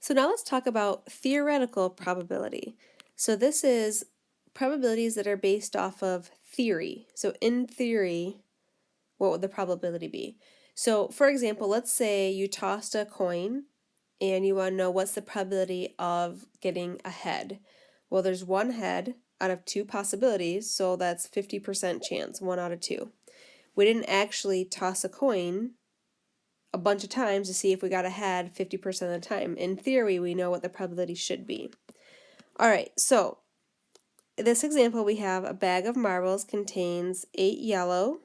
So now let's talk about theoretical probability. So this is probabilities that are based off of theory. So in theory, what would the probability be? So for example, let's say you tossed a coin and you want to know what's the probability of getting a head. Well, there's one head out of two possibilities, so that's 50% chance, 1 out of 2. We didn't actually toss a coin a bunch of times to see if we got a head 50% of the time. In theory, we know what the probability should be. All right, so in this example, we have a bag of marbles contains 8 yellow,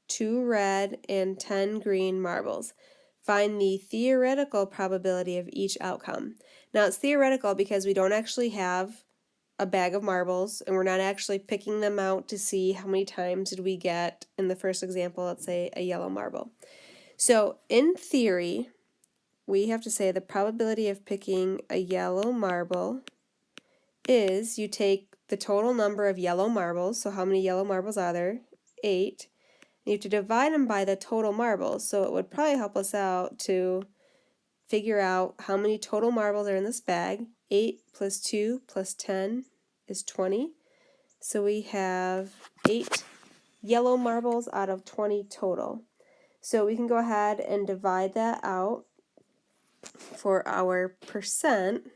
2 red, and 10 green marbles. Find the theoretical probability of each outcome. Now it's theoretical because we don't actually have a bag of marbles and we're not actually picking them out to see how many times did we get, in the first example, let's say a yellow marble. So in theory, we have to say the probability of picking a yellow marble is you take the total number of yellow marbles, so how many yellow marbles are there? 8. You have to divide them by the total marbles, so it would probably help us out to figure out how many total marbles are in this bag. 8 plus 2 plus 10 is 20. So we have 8 yellow marbles out of 20 total. So we can go ahead and divide that out for our percent.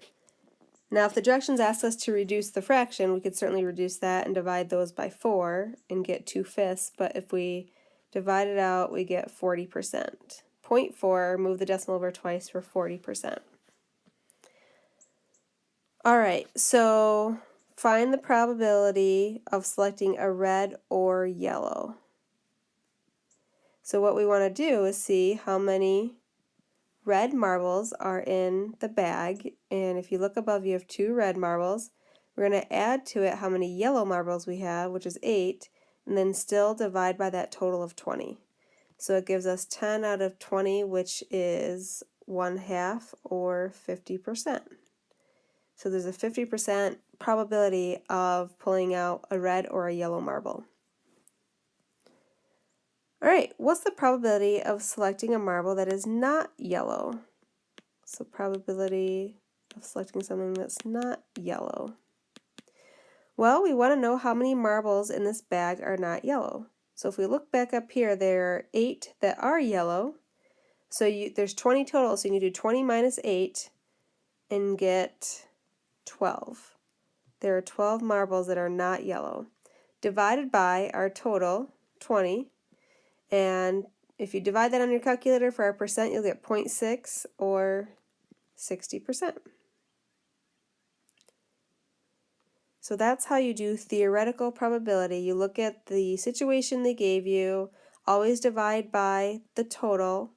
Now if the directions ask us to reduce the fraction, we could certainly reduce that and divide those by 4 and get 2/5, but if we divide it out, we get 40%. 0.4, move the decimal over twice for 40%. Alright, so find the probability of selecting a red or yellow. So what we want to do is see how many red marbles are in the bag, and if you look above, you have 2 red marbles. We're going to add to it how many yellow marbles we have, which is 8, and then still divide by that total of 20. So it gives us 10 out of 20, which is 1/2 or 50%. So there's a 50% probability of pulling out a red or a yellow marble. Alright, what's the probability of selecting a marble that is not yellow? So probability of selecting something that's not yellow. Well, we want to know how many marbles in this bag are not yellow. So if we look back up here, there are 8 that are yellow. So there's 20 total, so you can do 20 minus 8 and get 12. There are 12 marbles that are not yellow. Divided by our total, 20. And if you divide that on your calculator for our percent, you'll get 0.6 or 60%. So that's how you do theoretical probability. You look at the situation they gave you, always divide by the total,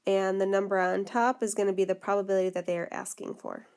and the number on top is going to be the probability that they are asking for.